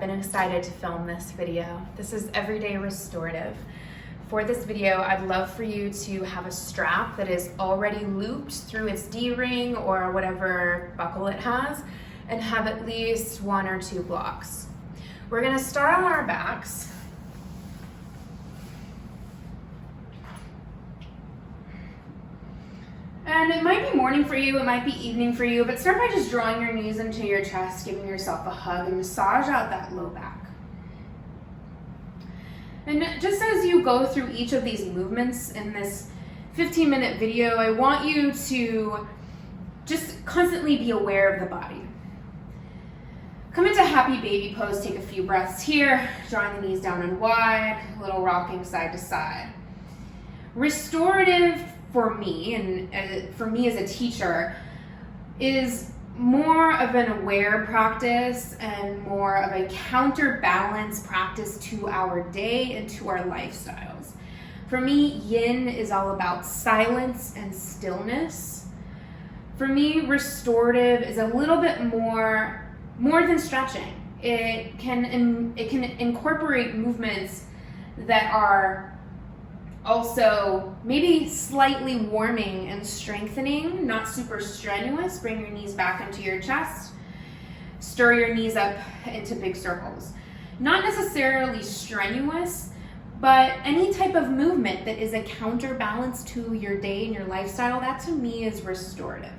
I've been excited to film this video. This is Everyday Restorative. For this video, I'd love for you to have a strap that is already looped through its D-ring or whatever buckle it has, and have at least 1 or 2 blocks. We're gonna start on our backs. And it might be morning for you, it might be evening for you, but start by just drawing your knees into your chest, giving yourself a hug, and massage out that low back. And just as you go through each of these movements in this 15-minute video, I want you to just constantly be aware of the body. Come into happy baby pose, take a few breaths here, drawing the knees down and wide, a little rocking side to side. Restorative for me, and for me as a teacher, is more of an aware practice and more of a counterbalance practice to our day and to our lifestyles. For me, yin is all about silence and stillness. For me, restorative is a little bit more than stretching. It can incorporate movements that are also maybe slightly warming and strengthening, not super strenuous. Bring your knees back into your chest. Stir your knees up into big circles. Not necessarily strenuous, but any type of movement that is a counterbalance to your day and your lifestyle, that to me is restorative.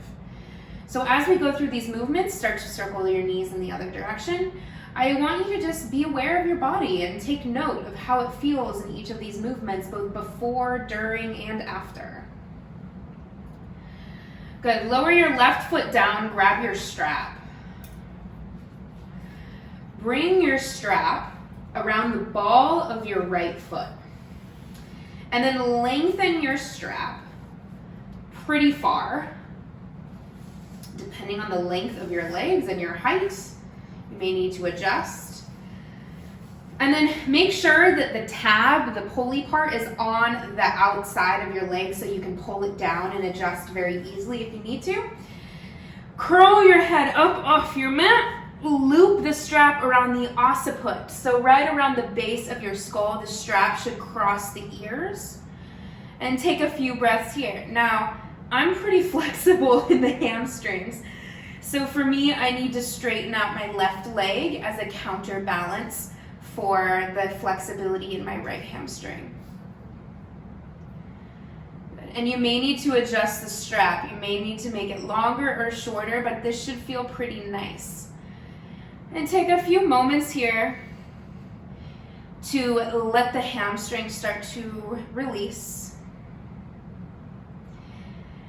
So as we go through these movements, start to circle your knees in the other direction. I want you to just be aware of your body and take note of how it feels in each of these movements, both before, during, and after. Good. Lower your left foot down, grab your strap. Bring your strap around the ball of your right foot. And then lengthen your strap pretty far, depending on the length of your legs and your height. You may need to adjust. And then make sure that the tab, the pulley part, is on the outside of your leg so you can pull it down and adjust very easily if you need to. Curl your head up off your mat. Loop the strap around the occiput. So right around the base of your skull, the strap should cross the ears. And take a few breaths here. Now, I'm pretty flexible in the hamstrings. So for me, I need to straighten out my left leg as a counterbalance for the flexibility in my right hamstring. And you may need to adjust the strap. You may need to make it longer or shorter, but this should feel pretty nice. And take a few moments here to let the hamstring start to release.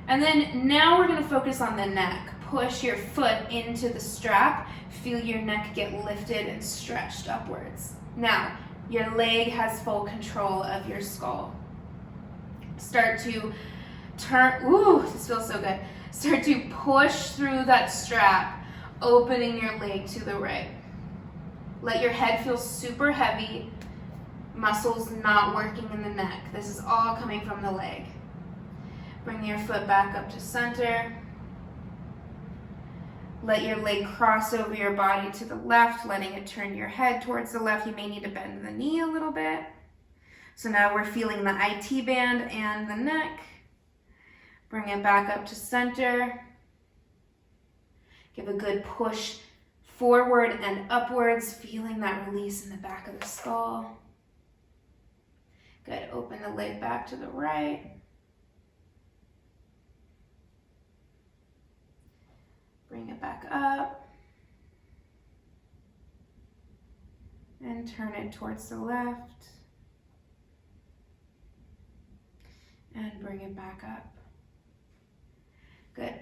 And then now we're going to focus on the neck. Push your foot into the strap. Feel your neck get lifted and stretched upwards. Now, your leg has full control of your skull. Start to turn, this feels so good. Start to push through that strap, opening your leg to the right. Let your head feel super heavy, muscles not working in the neck. This is all coming from the leg. Bring your foot back up to center. Let your leg cross over your body to the left, letting it turn your head towards the left. You may need to bend the knee a little bit. So now we're feeling the IT band and the neck. Bring it back up to center. Give a good push forward and upwards, feeling that release in the back of the skull. Good. Open the leg back to the right. Bring it back up. And turn it towards the left. And bring it back up. Good.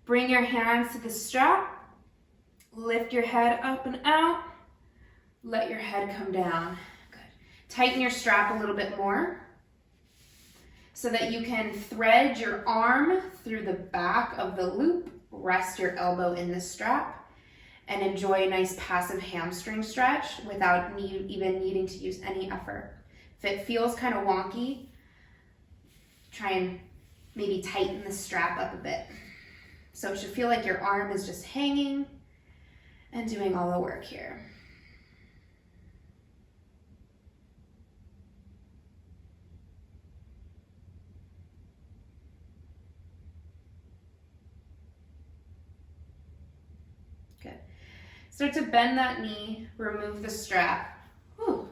Bring your hands to the strap. Lift your head up and out. Let your head come down. Good. Tighten your strap a little bit more so that you can thread your arm through the back of the loop. Rest your elbow in the strap and enjoy a nice passive hamstring stretch without even needing to use any effort. If it feels kind of wonky, try and maybe tighten the strap up a bit. So it should feel like your arm is just hanging and doing all the work here. Good. Start to bend that knee, remove the strap. Whew.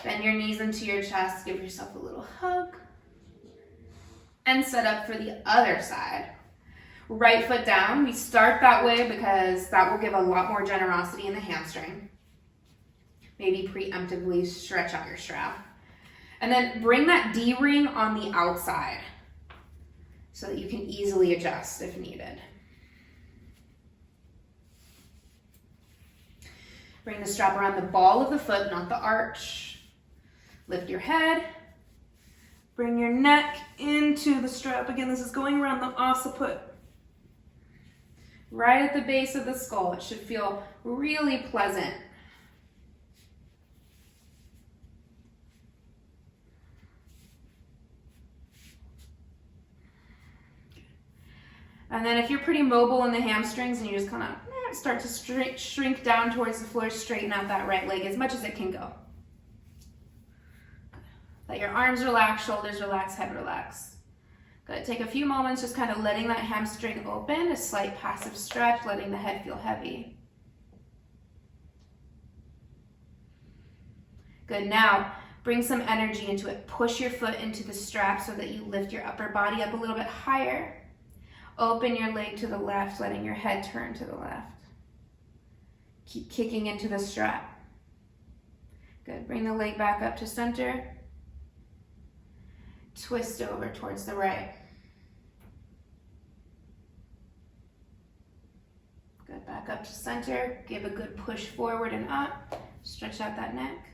Bend your knees into your chest, give yourself a little hug, and set up for the other side. Right foot down. We start that way because that will give a lot more generosity in the hamstring. Maybe preemptively stretch out your strap. And then bring that D-ring on the outside so that you can easily adjust if needed. Bring the strap around the ball of the foot, not the arch. Lift your head. Bring your neck into the strap. Again, this is going around the occiput. Right at the base of the skull. It should feel really pleasant. And then if you're pretty mobile in the hamstrings and you just kind of start to shrink down towards the floor, straighten out that right leg as much as it can go. Let your arms relax, shoulders relax, head relax. Good. Take a few moments just kind of letting that hamstring open, a slight passive stretch, letting the head feel heavy. Good. Now, bring some energy into it. Push your foot into the strap so that you lift your upper body up a little bit higher. Open your leg to the left, letting your head turn to the left. Keep kicking into the strap. Good. Bring the leg back up to center. Twist over towards the right. Good. Back up to center. Give a good push forward and up. Stretch out that neck.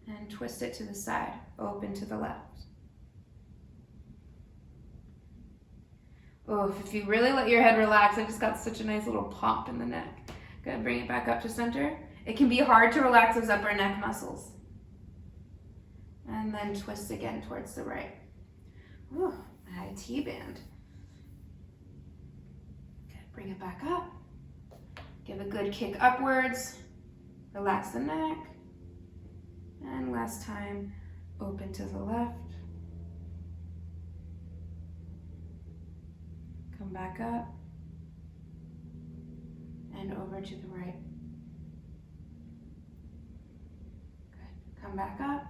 And twist it to the side. Open to the left. Oh, if you really let your head relax, I just got such a nice little pop in the neck. Good. Bring it back up to center. It can be hard to relax those upper neck muscles. And then twist again towards the right. Ooh, a high T-band. Okay, bring it back up. Give a good kick upwards. Relax the neck. And last time, open to the left. Come back up. And over to the right. Good. Come back up.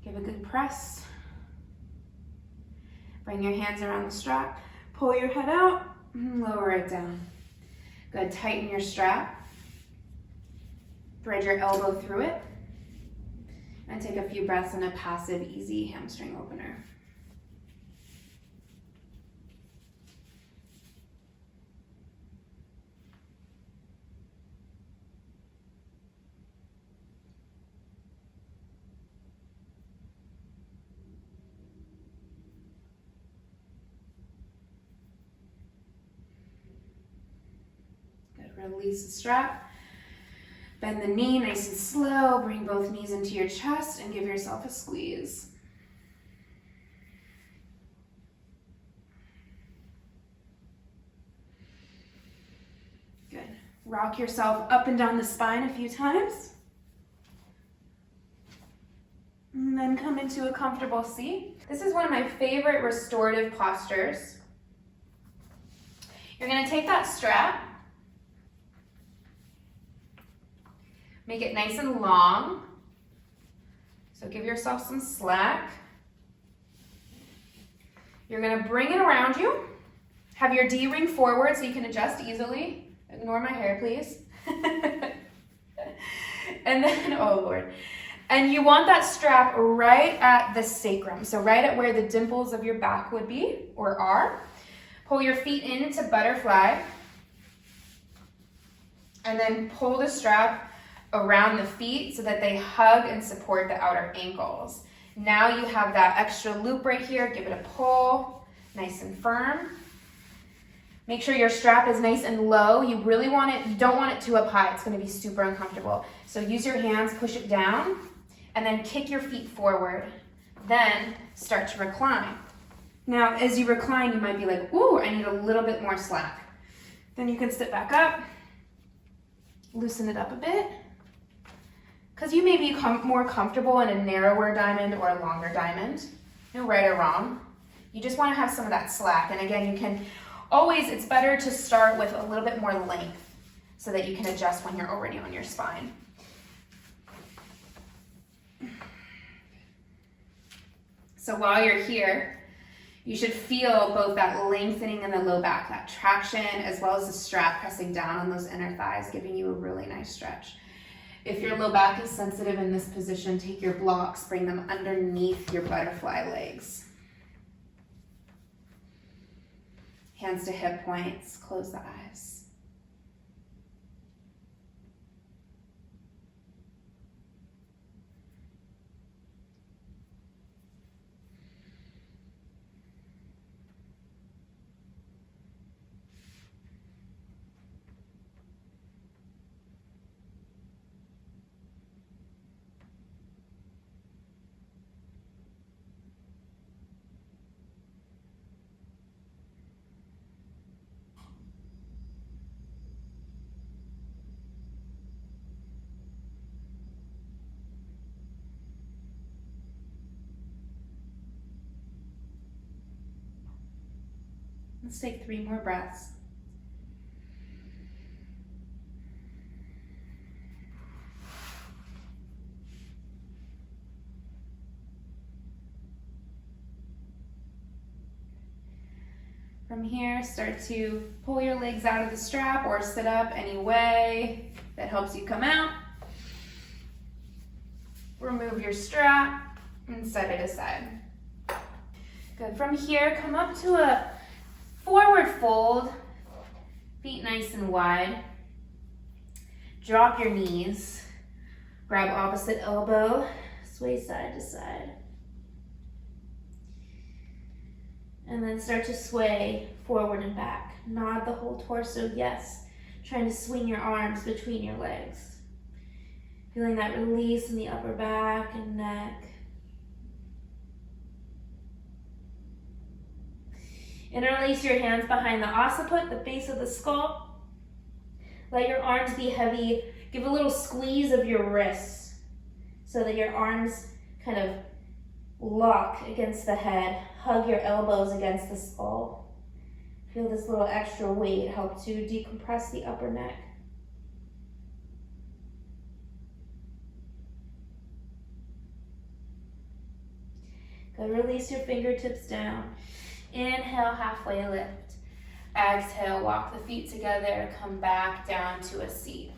Give a good press. Bring your hands around the strap. Pull your head out and lower it down. Good. Tighten your strap. Thread your elbow through it. And take a few breaths in a passive, easy hamstring opener. Release the strap. Bend the knee nice and slow. Bring both knees into your chest and give yourself a squeeze. Good. Rock yourself up and down the spine a few times. And then come into a comfortable seat. This is one of my favorite restorative postures. You're going to take that strap. Make it nice and long. So give yourself some slack. You're gonna bring it around you. Have your D-ring forward so you can adjust easily. Ignore my hair, please. And then, oh Lord. And you want that strap right at the sacrum. So right at where the dimples of your back would be or are. Pull your feet into butterfly. And then pull the strap around the feet so that they hug and support the outer ankles. Now you have that extra loop right here. Give it a pull, nice and firm. Make sure your strap is nice and low. You really want it, you don't want it too up high. It's going to be super uncomfortable. So use your hands, push it down, and then kick your feet forward. Then start to recline. Now, as you recline, you might be like, ooh, I need a little bit more slack. Then you can sit back up, loosen it up a bit. Because you may be more comfortable in a narrower diamond or a longer diamond. No right or wrong. You just want to have some of that slack. And again, you can Always, it's better to start with a little bit more length so that you can adjust when you're already on your spine. So while you're here, you should feel both that lengthening in the low back, that traction, as well as the strap pressing down on those inner thighs, giving you a really nice stretch. If your low back is sensitive in this position, take your blocks, bring them underneath your butterfly legs. Hands to hip points, close the eyes. Let's take 3 more breaths. From here, start to pull your legs out of the strap or sit up any way that helps you come out. Remove your strap and set it aside. Good. From here, come up to a forward fold, feet nice and wide. Drop your knees, grab opposite elbow, sway side to side. And then start to sway forward and back. Nod the whole torso, yes. Trying to swing your arms between your legs. Feeling that release in the upper back and neck. Interlace your hands behind the occiput, the base of the skull. Let your arms be heavy. Give a little squeeze of your wrists so that your arms kind of lock against the head. Hug your elbows against the skull. Feel this little extra weight help to decompress the upper neck. Good. Release your fingertips down. Inhale, halfway lift. Exhale, walk the feet together, come back down to a seat.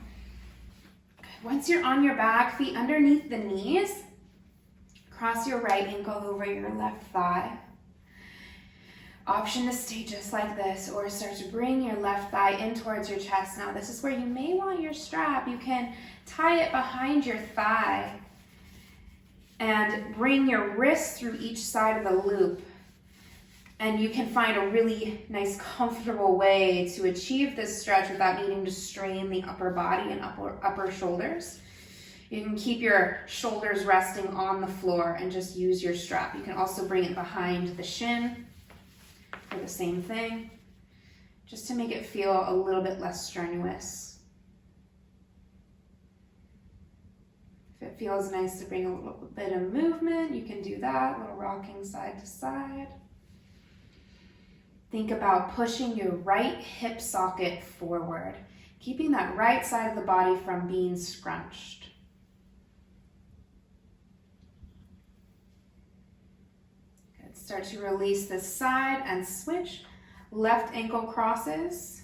Good. Once you're on your back, feet underneath the knees, cross your right ankle over your left thigh. Option to stay just like this, or start to bring your left thigh in towards your chest. Now, this is where you may want your strap. You can tie it behind your thigh and bring your wrist through each side of the loop. And you can find a really nice, comfortable way to achieve this stretch without needing to strain the upper body and upper shoulders. You can keep your shoulders resting on the floor and just use your strap. You can also bring it behind the shin for the same thing, just to make it feel a little bit less strenuous. If it feels nice to bring a little bit of movement, you can do that, a little rocking side to side. Think about pushing your right hip socket forward, keeping that right side of the body from being scrunched. Good. Start to release this side and switch. Left ankle crosses.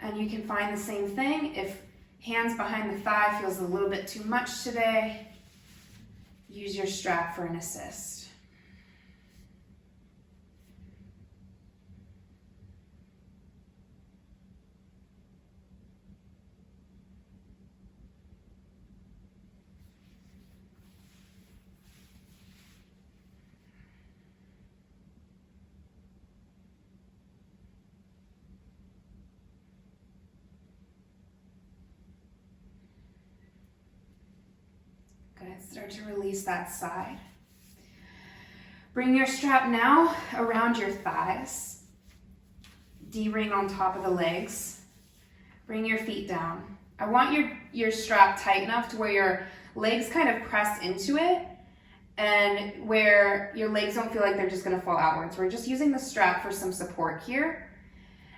And you can find the same thing. If hands behind the thigh feels a little bit too much today, use your strap for an assist. Good. Start to release that side. Bring your strap now around your thighs. D-ring on top of the legs. Bring your feet down. I want your strap tight enough to where your legs kind of press into it and where your legs don't feel like they're just going to fall outwards. We're just using the strap for some support here.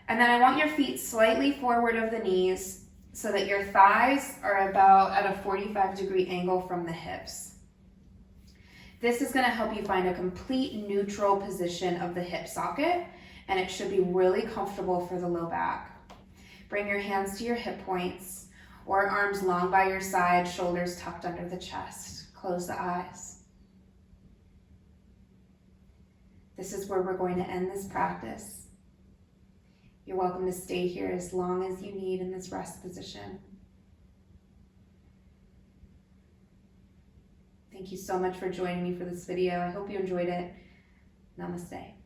And then I want your feet slightly forward of the knees so that your thighs are about at a 45-degree angle from the hips. This is going to help you find a complete neutral position of the hip socket, and it should be really comfortable for the low back. Bring your hands to your hip points or arms long by your side, shoulders tucked under the chest. Close the eyes. This is where we're going to end this practice. You're welcome to stay here as long as you need in this rest position. Thank you so much for joining me for this video. I hope you enjoyed it. Namaste.